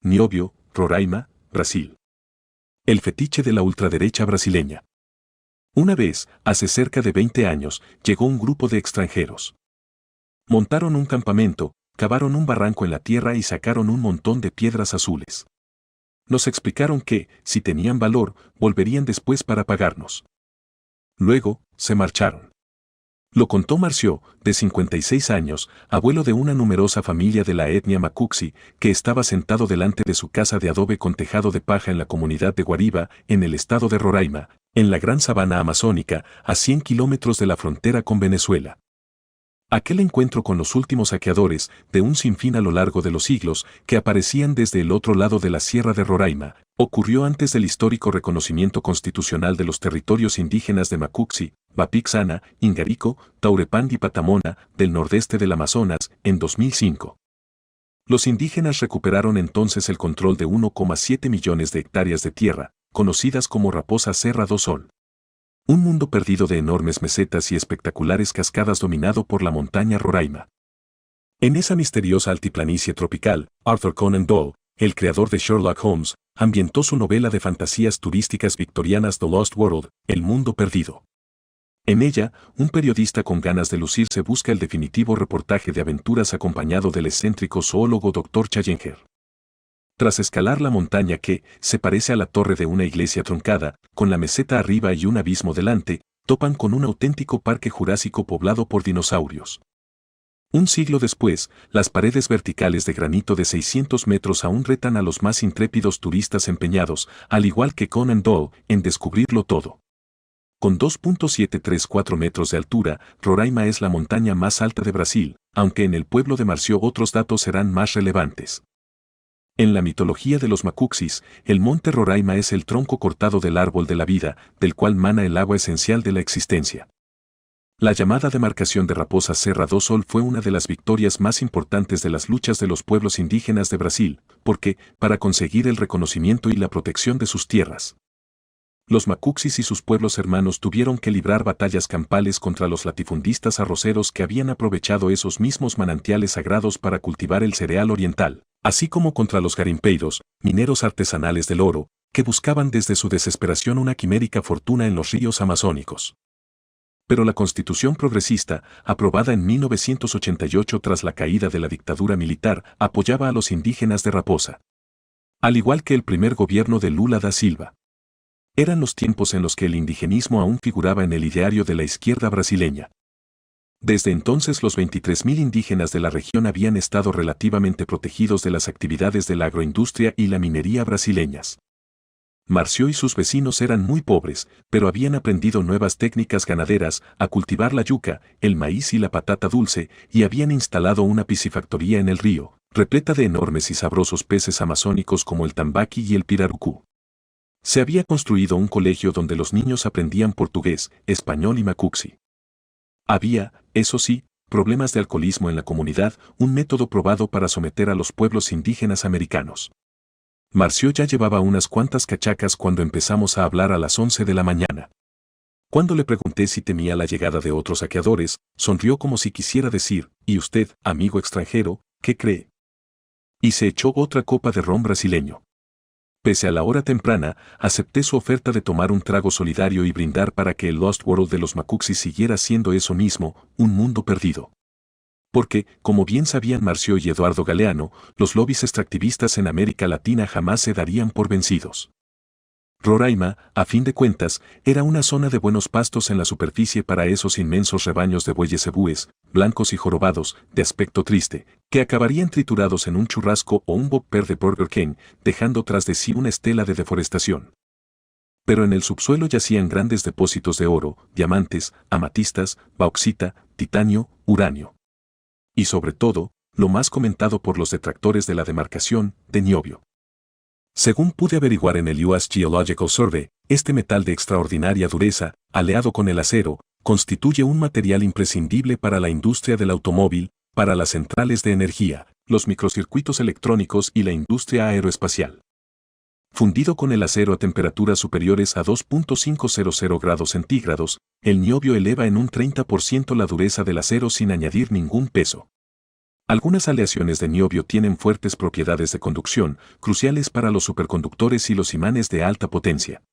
Nióbio, Roraima, Brasil. El fetiche de la ultraderecha brasileña. Una vez, hace cerca de 20 años, llegó un grupo de extranjeros. Montaron un campamento, cavaron un barranco en la tierra y sacaron un montón de piedras azules. Nos explicaron que, si tenían valor, volverían después para pagarnos. Luego, se marcharon. Lo contó Marcio, de 56 años, abuelo de una numerosa familia de la etnia Macuxi, que estaba sentado delante de su casa de adobe con tejado de paja en la comunidad de Guariba, en el estado de Roraima, en la gran sabana amazónica, a 100 kilómetros de la frontera con Venezuela. Aquel encuentro con los últimos saqueadores, de un sinfín a lo largo de los siglos, que aparecían desde el otro lado de la sierra de Roraima, ocurrió antes del histórico reconocimiento constitucional de los territorios indígenas de Macuxi, Bapixana, Ingarico, Taurepandi y Patamona, del nordeste del Amazonas, en 2005. Los indígenas recuperaron entonces el control de 1,7 millones de hectáreas de tierra, conocidas como Raposa Serra do Sol. Un mundo perdido de enormes mesetas y espectaculares cascadas dominado por la montaña Roraima. En esa misteriosa altiplanicie tropical, Arthur Conan Doyle, el creador de Sherlock Holmes, ambientó su novela de fantasías turísticas victorianas The Lost World, El Mundo Perdido. En ella, un periodista con ganas de lucirse busca el definitivo reportaje de aventuras acompañado del excéntrico zoólogo Dr. Challenger. Tras escalar la montaña que se parece a la torre de una iglesia truncada, con la meseta arriba y un abismo delante, topan con un auténtico parque jurásico poblado por dinosaurios. Un siglo después, las paredes verticales de granito de 600 metros aún retan a los más intrépidos turistas empeñados, al igual que Conan Doyle, en descubrirlo todo. Con 2.734 metros de altura, Roraima es la montaña más alta de Brasil, aunque en el pueblo de Marcio otros datos serán más relevantes. En la mitología de los Macuxis, el monte Roraima es el tronco cortado del árbol de la vida, del cual mana el agua esencial de la existencia. La llamada demarcación de Raposa Serra do Sol fue una de las victorias más importantes de las luchas de los pueblos indígenas de Brasil, porque, para conseguir el reconocimiento y la protección de sus tierras, los Macuxis y sus pueblos hermanos tuvieron que librar batallas campales contra los latifundistas arroceros que habían aprovechado esos mismos manantiales sagrados para cultivar el cereal oriental, así como contra los garimpeiros, mineros artesanales del oro, que buscaban desde su desesperación una quimérica fortuna en los ríos amazónicos. Pero la Constitución progresista, aprobada en 1988 tras la caída de la dictadura militar, apoyaba a los indígenas de Raposa. Al igual que el primer gobierno de Lula da Silva. Eran los tiempos en los que el indigenismo aún figuraba en el ideario de la izquierda brasileña. Desde entonces los 23.000 indígenas de la región habían estado relativamente protegidos de las actividades de la agroindustria y la minería brasileñas. Marcio y sus vecinos eran muy pobres, pero habían aprendido nuevas técnicas ganaderas, a cultivar la yuca, el maíz y la patata dulce, y habían instalado una piscifactoría en el río, repleta de enormes y sabrosos peces amazónicos como el tambaqui y el pirarucú. Se había construido un colegio donde los niños aprendían portugués, español y macuxi. Había, eso sí, problemas de alcoholismo en la comunidad, un método probado para someter a los pueblos indígenas americanos. Marcio ya llevaba unas cuantas cachacas cuando empezamos a hablar a las 11 de la mañana. Cuando le pregunté si temía la llegada de otros saqueadores, sonrió como si quisiera decir, ¿y usted, amigo extranjero, qué cree? Y se echó otra copa de ron brasileño. Pese a la hora temprana, acepté su oferta de tomar un trago solidario y brindar para que el Lost World de los Macuxis siguiera siendo eso mismo, un mundo perdido. Porque, como bien sabían Marcio y Eduardo Galeano, los lobbies extractivistas en América Latina jamás se darían por vencidos. Roraima, a fin de cuentas, era una zona de buenos pastos en la superficie para esos inmensos rebaños de bueyes cebúes, blancos y jorobados, de aspecto triste, que acabarían triturados en un churrasco o un Whopper de Burger King, dejando tras de sí una estela de deforestación. Pero en el subsuelo yacían grandes depósitos de oro, diamantes, amatistas, bauxita, titanio, uranio. Y sobre todo, lo más comentado por los detractores de la demarcación, de niobio. Según pude averiguar en el US Geological Survey, este metal de extraordinaria dureza, aleado con el acero, constituye un material imprescindible para la industria del automóvil, para las centrales de energía, los microcircuitos electrónicos y la industria aeroespacial. Fundido con el acero a temperaturas superiores a 2.500 grados centígrados, el niobio eleva en un 30% la dureza del acero sin añadir ningún peso. Algunas aleaciones de niobio tienen fuertes propiedades de conducción, cruciales para los superconductores y los imanes de alta potencia.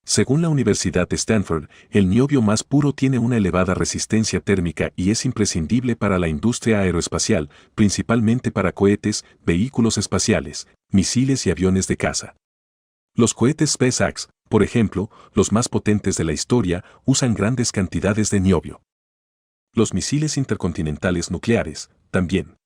Según la Universidad de Stanford, el niobio más puro tiene una elevada resistencia térmica y es imprescindible para la industria aeroespacial, principalmente para cohetes, vehículos espaciales, misiles y aviones de caza. Los cohetes SpaceX, por ejemplo, los más potentes de la historia, usan grandes cantidades de niobio. Los misiles intercontinentales nucleares, también.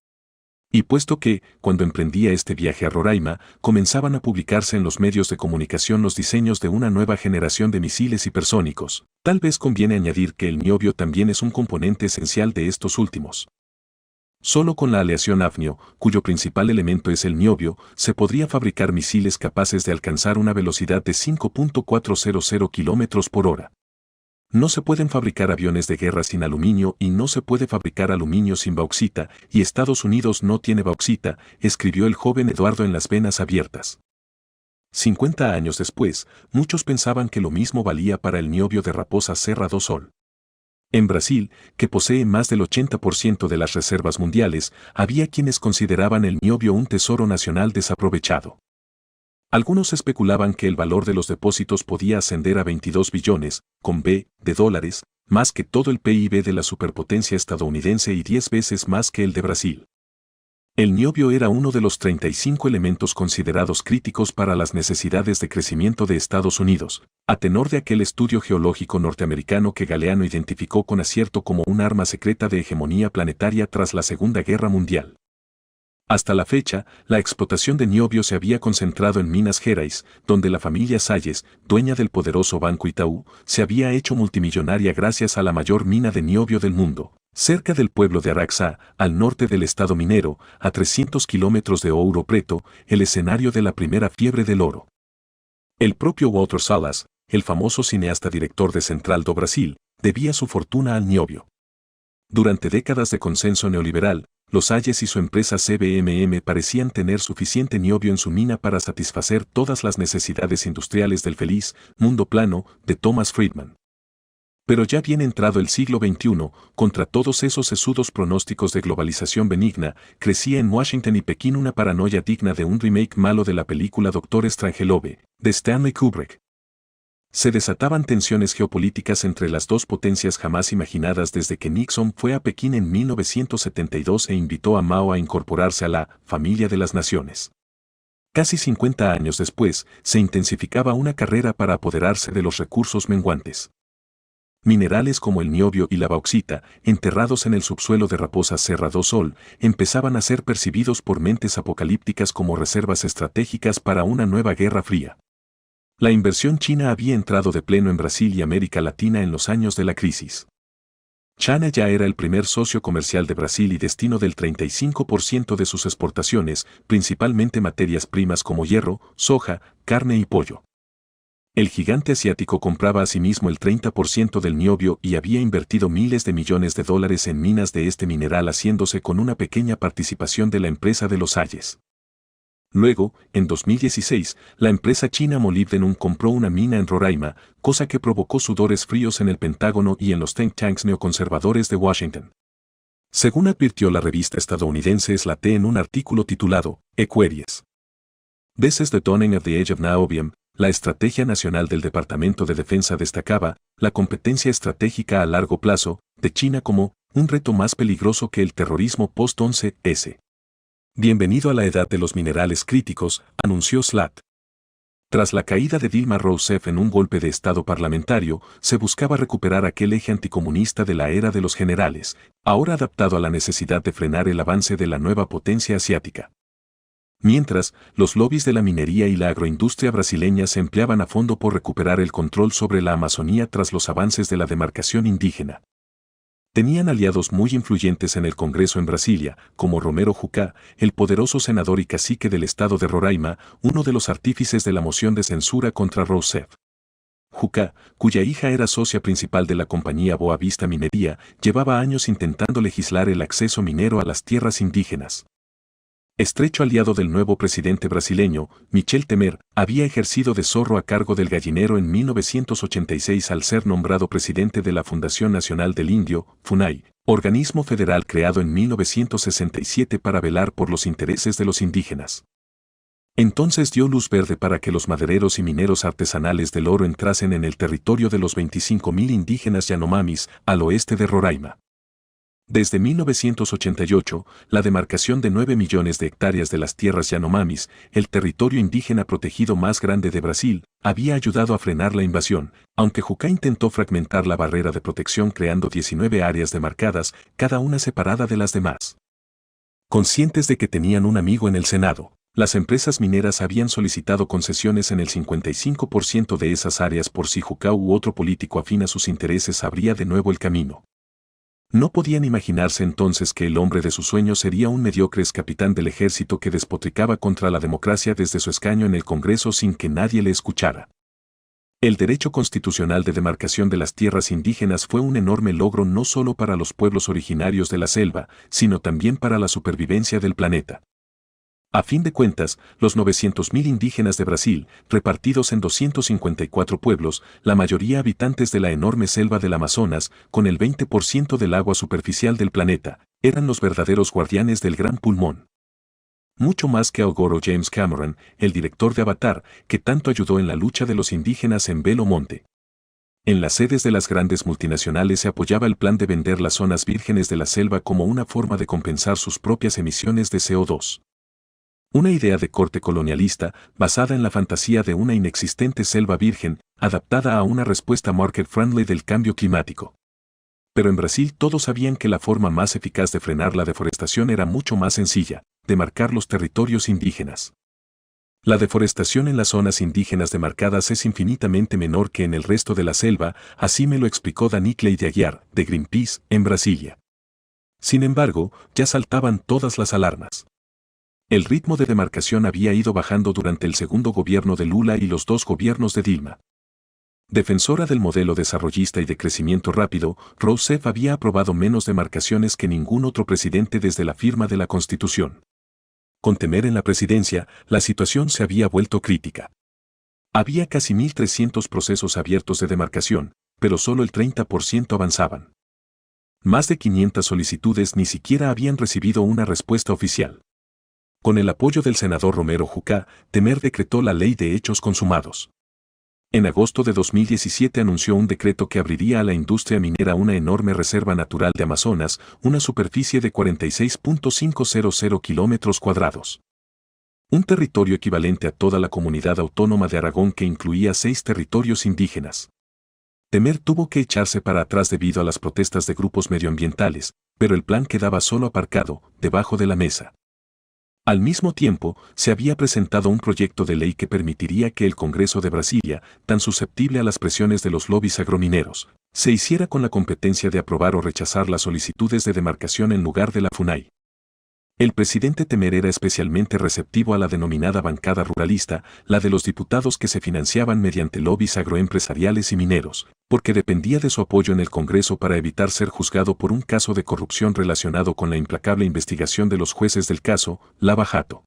Y puesto que, cuando emprendía este viaje a Roraima, comenzaban a publicarse en los medios de comunicación los diseños de una nueva generación de misiles hipersónicos, tal vez conviene añadir que el niobio también es un componente esencial de estos últimos. Solo con la aleación hafnio, cuyo principal elemento es el niobio, se podría fabricar misiles capaces de alcanzar una velocidad de 5.400 km por hora. No se pueden fabricar aviones de guerra sin aluminio y no se puede fabricar aluminio sin bauxita, y Estados Unidos no tiene bauxita, escribió el joven Eduardo en Las Venas Abiertas. 50 años después, muchos pensaban que lo mismo valía para el niobio de Raposa Serra do Sol. En Brasil, que posee más del 80% de las reservas mundiales, había quienes consideraban el niobio un tesoro nacional desaprovechado. Algunos especulaban que el valor de los depósitos podía ascender a 22 billones, con B, de dólares, más que todo el PIB de la superpotencia estadounidense y 10 veces más que el de Brasil. El niobio era uno de los 35 elementos considerados críticos para las necesidades de crecimiento de Estados Unidos, a tenor de aquel estudio geológico norteamericano que Galeano identificó con acierto como un arma secreta de hegemonía planetaria tras la Segunda Guerra Mundial. Hasta la fecha, la explotación de niobio se había concentrado en Minas Gerais, donde la familia Salles, dueña del poderoso Banco Itaú, se había hecho multimillonaria gracias a la mayor mina de niobio del mundo, cerca del pueblo de Araxá, al norte del estado minero, a 300 kilómetros de Ouro Preto, el escenario de la primera fiebre del oro. El propio Walter Salles, el famoso cineasta director de Central do Brasil, debía su fortuna al niobio. Durante décadas de consenso neoliberal, los Salles y su empresa CBMM parecían tener suficiente niobio en su mina para satisfacer todas las necesidades industriales del feliz mundo plano de Thomas Friedman. Pero ya bien entrado el siglo XXI, contra todos esos sesudos pronósticos de globalización benigna, crecía en Washington y Pekín una paranoia digna de un remake malo de la película Doctor Strangelove, de Stanley Kubrick. Se desataban tensiones geopolíticas entre las dos potencias jamás imaginadas desde que Nixon fue a Pekín en 1972 e invitó a Mao a incorporarse a la familia de las naciones. Casi 50 años después, se intensificaba una carrera para apoderarse de los recursos menguantes. Minerales como el niobio y la bauxita, enterrados en el subsuelo de Raposa Serra do Sol, empezaban a ser percibidos por mentes apocalípticas como reservas estratégicas para una nueva guerra fría. La inversión china había entrado de pleno en Brasil y América Latina en los años de la crisis. China ya era el primer socio comercial de Brasil y destino del 35% de sus exportaciones, principalmente materias primas como hierro, soja, carne y pollo. El gigante asiático compraba asimismo el 30% del niobio y había invertido miles de millones de dólares en minas de este mineral, haciéndose con una pequeña participación de la empresa de los Salles. Luego, en 2016, la empresa china Molybdenum compró una mina en Roraima, cosa que provocó sudores fríos en el Pentágono y en los think tanks neoconservadores de Washington. Según advirtió la revista estadounidense Slate en un artículo titulado Equeries. This is the dawning of the age of niobium, la Estrategia Nacional del Departamento de Defensa destacaba la competencia estratégica a largo plazo de China como un reto más peligroso que el terrorismo post-11S. Bienvenido a la edad de los minerales críticos, anunció Slat. Tras la caída de Dilma Rousseff en un golpe de Estado parlamentario, se buscaba recuperar aquel eje anticomunista de la era de los generales, ahora adaptado a la necesidad de frenar el avance de la nueva potencia asiática. Mientras, los lobbies de la minería y la agroindustria brasileña se empleaban a fondo por recuperar el control sobre la Amazonía tras los avances de la demarcación indígena. Tenían aliados muy influyentes en el Congreso en Brasilia, como Romero Jucá, el poderoso senador y cacique del estado de Roraima, uno de los artífices de la moción de censura contra Rousseff. Jucá, cuya hija era socia principal de la compañía Boa Vista Minería, llevaba años intentando legislar el acceso minero a las tierras indígenas. estrecho aliado del nuevo presidente brasileño, Michel Temer, había ejercido de zorro a cargo del gallinero en 1986 al ser nombrado presidente de la Fundación Nacional del Indio, FUNAI, organismo federal creado en 1967 para velar por los intereses de los indígenas. Entonces dio luz verde para que los madereros y mineros artesanales del oro entrasen en el territorio de los 25.000 indígenas Yanomamis, al oeste de Roraima. Desde 1988, la demarcación de 9 millones de hectáreas de las tierras Yanomamis, el territorio indígena protegido más grande de Brasil, había ayudado a frenar la invasión, aunque Jucá intentó fragmentar la barrera de protección creando 19 áreas demarcadas, cada una separada de las demás. Conscientes de que tenían un amigo en el Senado, las empresas mineras habían solicitado concesiones en el 55% de esas áreas por si Jucá u otro político afín a sus intereses abría de nuevo el camino. No podían imaginarse entonces que el hombre de sus sueños sería un mediocre capitán del ejército que despotricaba contra la democracia desde su escaño en el Congreso sin que nadie le escuchara. El derecho constitucional de demarcación de las tierras indígenas fue un enorme logro no solo para los pueblos originarios de la selva, sino también para la supervivencia del planeta. A fin de cuentas, los 900.000 indígenas de Brasil, repartidos en 254 pueblos, la mayoría habitantes de la enorme selva del Amazonas, con el 20% del agua superficial del planeta, eran los verdaderos guardianes del gran pulmón. Mucho más que Al Gore o James Cameron, el director de Avatar, que tanto ayudó en la lucha de los indígenas en Belo Monte. En las sedes de las grandes multinacionales se apoyaba el plan de vender las zonas vírgenes de la selva como una forma de compensar sus propias emisiones de CO2. Una idea de corte colonialista, basada en la fantasía de una inexistente selva virgen, adaptada a una respuesta market-friendly del cambio climático. Pero en Brasil todos sabían que la forma más eficaz de frenar la deforestación era mucho más sencilla, demarcar los territorios indígenas. La deforestación en las zonas indígenas demarcadas es infinitamente menor que en el resto de la selva, así me lo explicó Danicley de Aguiar, de Greenpeace, en Brasilia. Sin embargo, ya saltaban todas las alarmas. El ritmo de demarcación había ido bajando durante el segundo gobierno de Lula y los dos gobiernos de Dilma. Defensora del modelo desarrollista y de crecimiento rápido, Rousseff había aprobado menos demarcaciones que ningún otro presidente desde la firma de la Constitución. Con Temer en la presidencia, la situación se había vuelto crítica. Había casi 1.300 procesos abiertos de demarcación, pero solo el 30% avanzaban. Más de 500 solicitudes ni siquiera habían recibido una respuesta oficial. Con el apoyo del senador Romero Jucá, Temer decretó la Ley de Hechos Consumados. En agosto de 2017 anunció un decreto que abriría a la industria minera una enorme reserva natural de Amazonas, una superficie de 46.500 kilómetros cuadrados. Un territorio equivalente a toda la comunidad autónoma de Aragón que incluía 6 territorios indígenas. Temer tuvo que echarse para atrás debido a las protestas de grupos medioambientales, pero el plan quedaba solo aparcado, debajo de la mesa. Al mismo tiempo, se había presentado un proyecto de ley que permitiría que el Congreso de Brasilia, tan susceptible a las presiones de los lobbies agromineros, se hiciera con la competencia de aprobar o rechazar las solicitudes de demarcación en lugar de la FUNAI. El presidente Temer era especialmente receptivo a la denominada bancada ruralista, la de los diputados que se financiaban mediante lobbies agroempresariales y mineros, porque dependía de su apoyo en el Congreso para evitar ser juzgado por un caso de corrupción relacionado con la implacable investigación de los jueces del caso Lava Jato.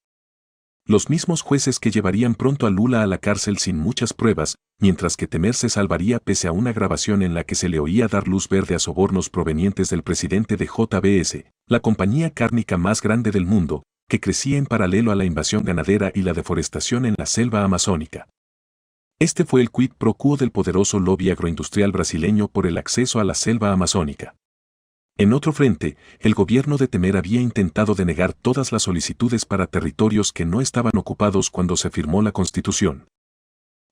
Los mismos jueces que llevarían pronto a Lula a la cárcel sin muchas pruebas, mientras que Temer se salvaría pese a una grabación en la que se le oía dar luz verde a sobornos provenientes del presidente de JBS, la compañía cárnica más grande del mundo, que crecía en paralelo a la invasión ganadera y la deforestación en la selva amazónica. Este fue el quid pro quo del poderoso lobby agroindustrial brasileño por el acceso a la selva amazónica. En otro frente, el gobierno de Temer había intentado denegar todas las solicitudes para territorios que no estaban ocupados cuando se firmó la Constitución,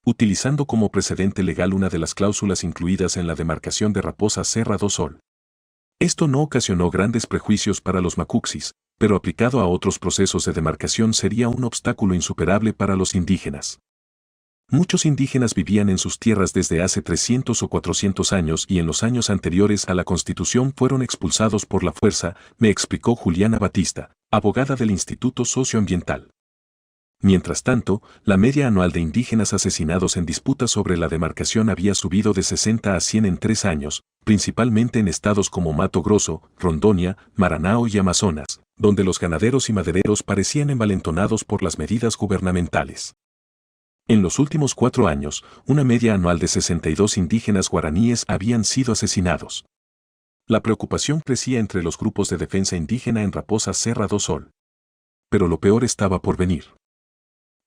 utilizando como precedente legal una de las cláusulas incluidas en la demarcación de Raposa Serra do Sol. Esto no ocasionó grandes prejuicios para los macuxis, pero aplicado a otros procesos de demarcación sería un obstáculo insuperable para los indígenas. Muchos indígenas vivían en sus tierras desde hace 300 o 400 años y en los años anteriores a la Constitución fueron expulsados por la fuerza, me explicó Juliana Batista, abogada del Instituto Socioambiental. Mientras tanto, la media anual de indígenas asesinados en disputas sobre la demarcación había subido de 60 a 100 en 3 años, principalmente en estados como Mato Grosso, Rondônia, Maranhão y Amazonas, donde los ganaderos y madereros parecían envalentonados por las medidas gubernamentales. En los últimos 4 años, una media anual de 62 indígenas guaraníes habían sido asesinados. La preocupación crecía entre los grupos de defensa indígena en Raposa Serra do Sol. Pero lo peor estaba por venir.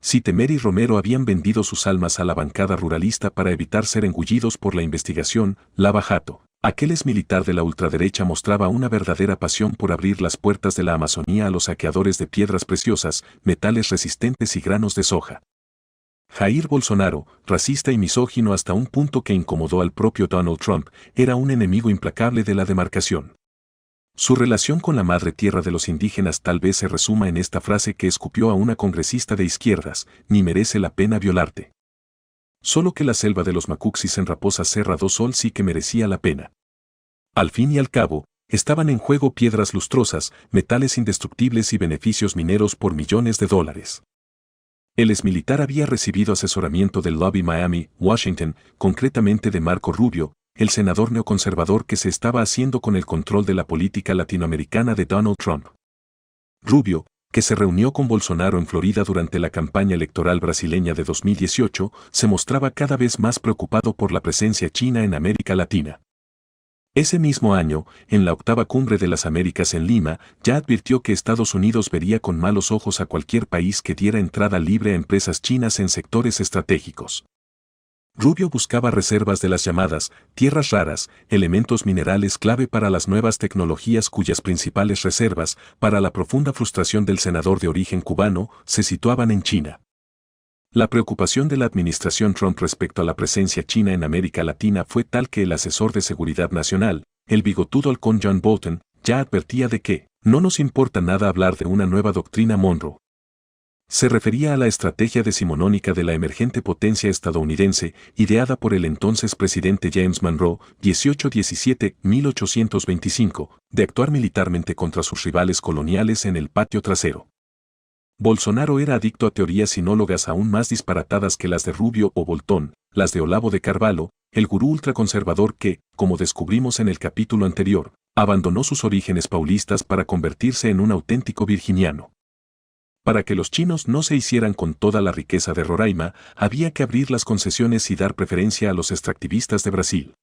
Si Temer y Romero habían vendido sus almas a la bancada ruralista para evitar ser engullidos por la investigación, Lava Jato, aquel exmilitar de la ultraderecha, mostraba una verdadera pasión por abrir las puertas de la Amazonía a los saqueadores de piedras preciosas, metales resistentes y granos de soja. Jair Bolsonaro, racista y misógino hasta un punto que incomodó al propio Donald Trump, era un enemigo implacable de la demarcación. Su relación con la madre tierra de los indígenas tal vez se resuma en esta frase que escupió a una congresista de izquierdas: ni merece la pena violarte. Solo que la selva de los Macuxis en Raposa Serra do Sol sí que merecía la pena. Al fin y al cabo, estaban en juego piedras lustrosas, metales indestructibles y beneficios mineros por millones de dólares. El exmilitar había recibido asesoramiento del lobby Miami, Washington, concretamente de Marco Rubio, el senador neoconservador que se estaba haciendo con el control de la política latinoamericana de Donald Trump. Rubio, que se reunió con Bolsonaro en Florida durante la campaña electoral brasileña de 2018, se mostraba cada vez más preocupado por la presencia china en América Latina. Ese mismo año, en la octava cumbre de las Américas en Lima, ya advirtió que Estados Unidos vería con malos ojos a cualquier país que diera entrada libre a empresas chinas en sectores estratégicos. Rubio buscaba reservas de las llamadas tierras raras, elementos minerales clave para las nuevas tecnologías cuyas principales reservas, para la profunda frustración del senador de origen cubano, se situaban en China. La preocupación de la administración Trump respecto a la presencia china en América Latina fue tal que el asesor de seguridad nacional, el bigotudo halcón John Bolton, ya advertía de que no nos importa nada hablar de una nueva doctrina Monroe. Se refería a la estrategia decimonónica de la emergente potencia estadounidense, ideada por el entonces presidente James Monroe, 1817-1825, de actuar militarmente contra sus rivales coloniales en el patio trasero. Bolsonaro era adicto a teorías sinólogas aún más disparatadas que las de Rubio o Bolton, las de Olavo de Carvalho, el gurú ultraconservador que, como descubrimos en el capítulo anterior, abandonó sus orígenes paulistas para convertirse en un auténtico virginiano. Para que los chinos no se hicieran con toda la riqueza de Roraima, había que abrir las concesiones y dar preferencia a los extractivistas de Brasil.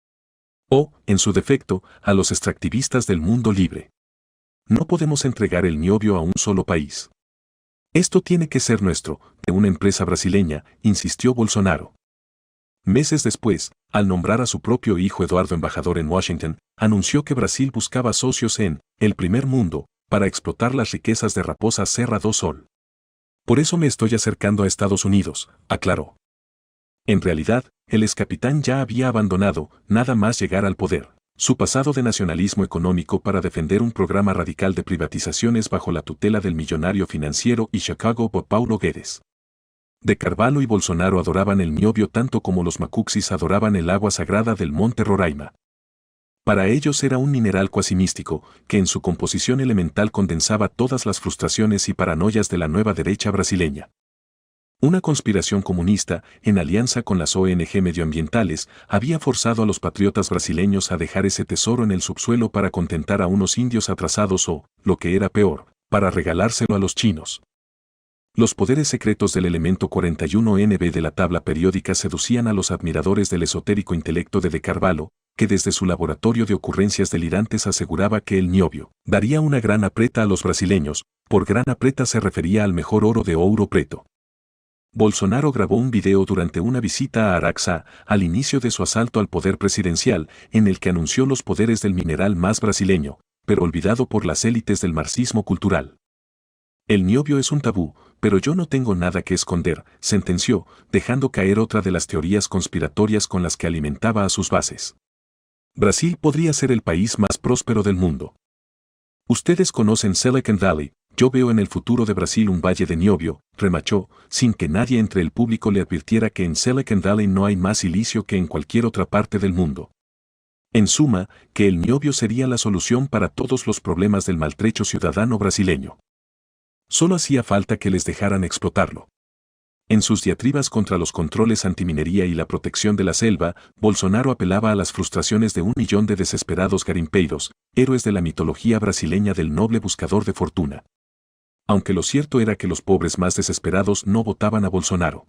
O, en su defecto, a los extractivistas del mundo libre. No podemos entregar el niobio a un solo país. Esto tiene que ser nuestro, de una empresa brasileña, insistió Bolsonaro. Meses después, al nombrar a su propio hijo Eduardo embajador en Washington, anunció que Brasil buscaba socios en el primer mundo para explotar las riquezas de Raposa Serra do Sol. Por eso me estoy acercando a Estados Unidos, aclaró. En realidad, el excapitán ya había abandonado, nada más llegar al poder, su pasado de nacionalismo económico para defender un programa radical de privatizaciones bajo la tutela del millonario financiero y Chicago Bob Paulo Guedes. De Carvalho y Bolsonaro adoraban el niobio tanto como los macuxis adoraban el agua sagrada del monte Roraima. Para ellos era un mineral cuasi místico, que en su composición elemental condensaba todas las frustraciones y paranoias de la nueva derecha brasileña. Una conspiración comunista, en alianza con las ONG medioambientales, había forzado a los patriotas brasileños a dejar ese tesoro en el subsuelo para contentar a unos indios atrasados o, lo que era peor, para regalárselo a los chinos. Los poderes secretos del elemento 41NB de la tabla periódica seducían a los admiradores del esotérico intelecto de Carvalho, que desde su laboratorio de ocurrencias delirantes aseguraba que el niobio daría una gran apreta a los brasileños. Por gran apreta se refería al mejor oro de Ouro Preto. Bolsonaro grabó un video durante una visita a Araxá, al inicio de su asalto al poder presidencial, en el que anunció los poderes del mineral más brasileño, pero olvidado por las élites del marxismo cultural. El niobio es un tabú, pero yo no tengo nada que esconder, sentenció, dejando caer otra de las teorías conspiratorias con las que alimentaba a sus bases. Brasil podría ser el país más próspero del mundo. Ustedes conocen Silicon Valley. Yo veo en el futuro de Brasil un valle de niobio, remachó, sin que nadie entre el público le advirtiera que en Silicon Valley no hay más silicio que en cualquier otra parte del mundo. En suma, que el niobio sería la solución para todos los problemas del maltrecho ciudadano brasileño. Solo hacía falta que les dejaran explotarlo. En sus diatribas contra los controles antiminería y la protección de la selva, Bolsonaro apelaba a las frustraciones de 1 millón de desesperados garimpeiros, héroes de la mitología brasileña del noble buscador de fortuna. Aunque lo cierto era que los pobres más desesperados no votaban a Bolsonaro.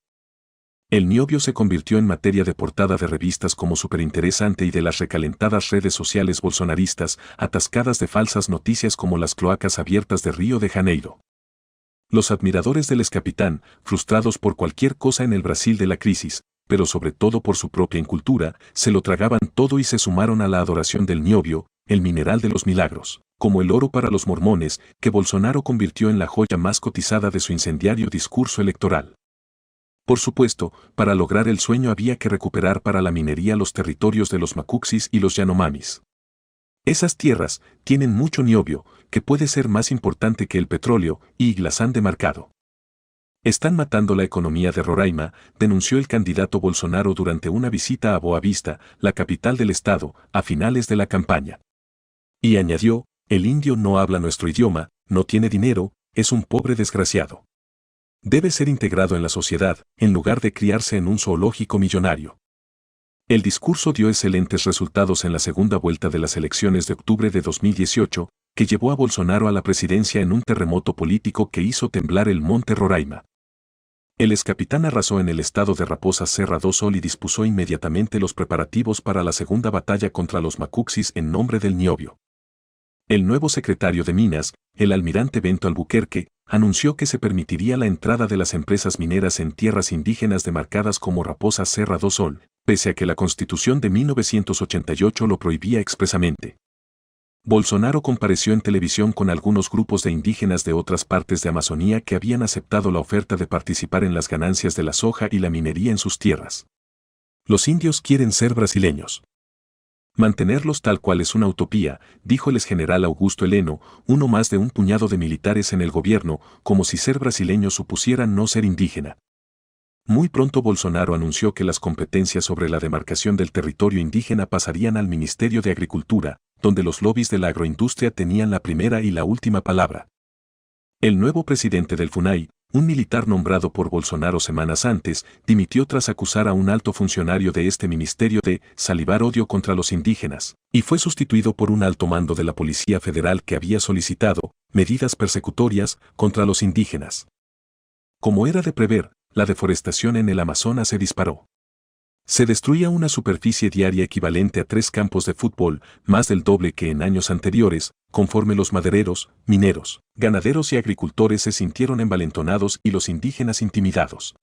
El niobio se convirtió en materia de portada de revistas como Superinteresante y de las recalentadas redes sociales bolsonaristas, atascadas de falsas noticias como las cloacas abiertas de Río de Janeiro. Los admiradores del excapitán, frustrados por cualquier cosa en el Brasil de la crisis, pero sobre todo por su propia incultura, se lo tragaban todo y se sumaron a la adoración del niobio, el mineral de los milagros, como el oro para los mormones, que Bolsonaro convirtió en la joya más cotizada de su incendiario discurso electoral. Por supuesto, para lograr el sueño había que recuperar para la minería los territorios de los macuxis y los yanomamis. Esas tierras tienen mucho niobio, que puede ser más importante que el petróleo, y las han demarcado. Están matando la economía de Roraima, denunció el candidato Bolsonaro durante una visita a Boa Vista, la capital del estado, a finales de la campaña. Y añadió, el indio no habla nuestro idioma, no tiene dinero, es un pobre desgraciado. Debe ser integrado en la sociedad, en lugar de criarse en un zoológico millonario. El discurso dio excelentes resultados en la segunda vuelta de las elecciones de octubre de 2018, que llevó a Bolsonaro a la presidencia en un terremoto político que hizo temblar el monte Roraima. El excapitán arrasó en el estado de Raposa Serra do Sol y dispuso inmediatamente los preparativos para la segunda batalla contra los macuxis en nombre del niobio. El nuevo secretario de Minas, el almirante Bento Albuquerque, anunció que se permitiría la entrada de las empresas mineras en tierras indígenas demarcadas como Raposa Serra do Sol, pese a que la Constitución de 1988 lo prohibía expresamente. Bolsonaro compareció en televisión con algunos grupos de indígenas de otras partes de Amazonía que habían aceptado la oferta de participar en las ganancias de la soja y la minería en sus tierras. Los indios quieren ser brasileños. Mantenerlos tal cual es una utopía, dijo el exgeneral Augusto Heleno, uno más de un puñado de militares en el gobierno, como si ser brasileño supusiera no ser indígena. Muy pronto Bolsonaro anunció que las competencias sobre la demarcación del territorio indígena pasarían al Ministerio de Agricultura, donde los lobbies de la agroindustria tenían la primera y la última palabra. El nuevo presidente del FUNAI, un militar nombrado por Bolsonaro semanas antes, dimitió tras acusar a un alto funcionario de este ministerio de salivar odio contra los indígenas, y fue sustituido por un alto mando de la Policía Federal que había solicitado medidas persecutorias contra los indígenas. Como era de prever, la deforestación en el Amazonas se disparó. Se destruía una superficie diaria equivalente a 3 campos de fútbol, más del doble que en años anteriores, conforme los madereros, mineros, ganaderos y agricultores se sintieron envalentonados y los indígenas intimidados.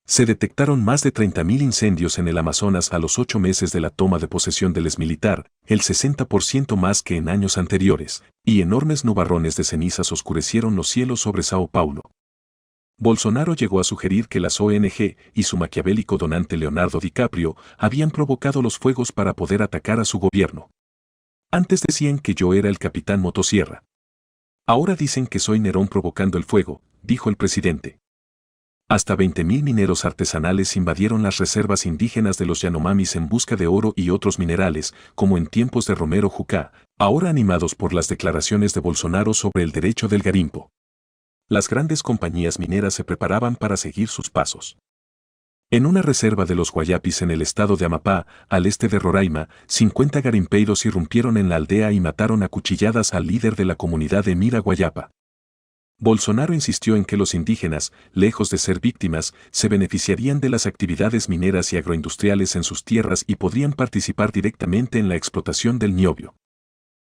Se detectaron más de 30.000 incendios en el Amazonas a los 8 meses de la toma de posesión del exmilitar, el 60% más que en años anteriores, y enormes nubarrones de cenizas oscurecieron los cielos sobre Sao Paulo. Bolsonaro llegó a sugerir que las ONG y su maquiavélico donante Leonardo DiCaprio habían provocado los fuegos para poder atacar a su gobierno. Antes decían que yo era el capitán Motosierra. Ahora dicen que soy Nerón provocando el fuego, dijo el presidente. Hasta 20.000 mineros artesanales invadieron las reservas indígenas de los Yanomamis en busca de oro y otros minerales, como en tiempos de Romero Jucá, ahora animados por las declaraciones de Bolsonaro sobre el derecho del garimpo. Las grandes compañías mineras se preparaban para seguir sus pasos. En una reserva de los Guayapis en el estado de Amapá, al este de Roraima, 50 garimpeiros irrumpieron en la aldea y mataron a cuchilladas al líder de la comunidad de Mira Guayapa. Bolsonaro insistió en que los indígenas, lejos de ser víctimas, se beneficiarían de las actividades mineras y agroindustriales en sus tierras y podrían participar directamente en la explotación del niobio.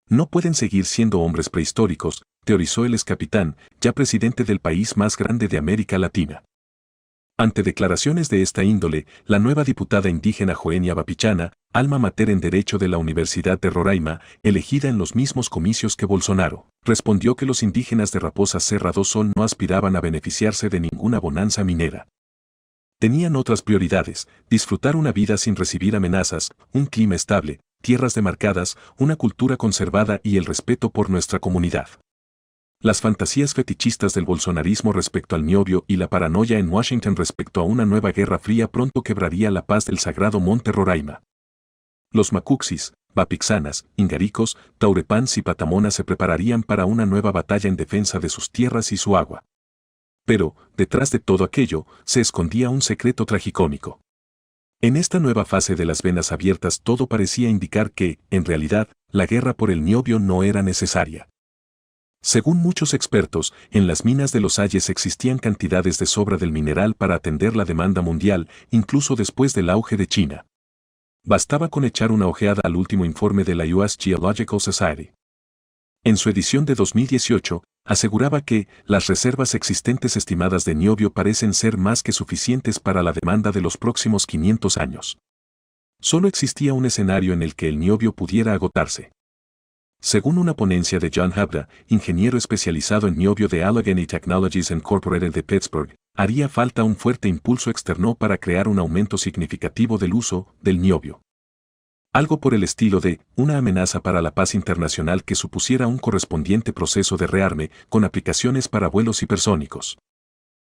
No pueden seguir siendo hombres prehistóricos, teorizó el excapitán, ya presidente del país más grande de América Latina. Ante declaraciones de esta índole, la nueva diputada indígena Joenia Vapichana, alma mater en Derecho de la Universidad de Roraima, elegida en los mismos comicios que Bolsonaro, respondió que los indígenas de Raposa Serra do Sol no aspiraban a beneficiarse de ninguna bonanza minera. Tenían otras prioridades, disfrutar una vida sin recibir amenazas, un clima estable, tierras demarcadas, una cultura conservada y el respeto por nuestra comunidad. Las fantasías fetichistas del bolsonarismo respecto al niobio y la paranoia en Washington respecto a una nueva guerra fría pronto quebraría la paz del sagrado monte Roraima. Los macuxis, bapixanas, ingaricos, taurepans y patamonas se prepararían para una nueva batalla en defensa de sus tierras y su agua. Pero, detrás de todo aquello, se escondía un secreto tragicómico. En esta nueva fase de las venas abiertas todo parecía indicar que, en realidad, la guerra por el niobio no era necesaria. Según muchos expertos, en las minas de los Hayes existían cantidades de sobra del mineral para atender la demanda mundial, incluso después del auge de China. Bastaba con echar una ojeada al último informe de la US Geological Society. En su edición de 2018, aseguraba que las reservas existentes estimadas de niobio parecen ser más que suficientes para la demanda de los próximos 500 años. Solo existía un escenario en el que el niobio pudiera agotarse. Según una ponencia de John Habda, ingeniero especializado en niobio de Allegheny Technologies Incorporated de Pittsburgh, haría falta un fuerte impulso externo para crear un aumento significativo del uso del niobio. Algo por el estilo de una amenaza para la paz internacional que supusiera un correspondiente proceso de rearme con aplicaciones para vuelos hipersónicos.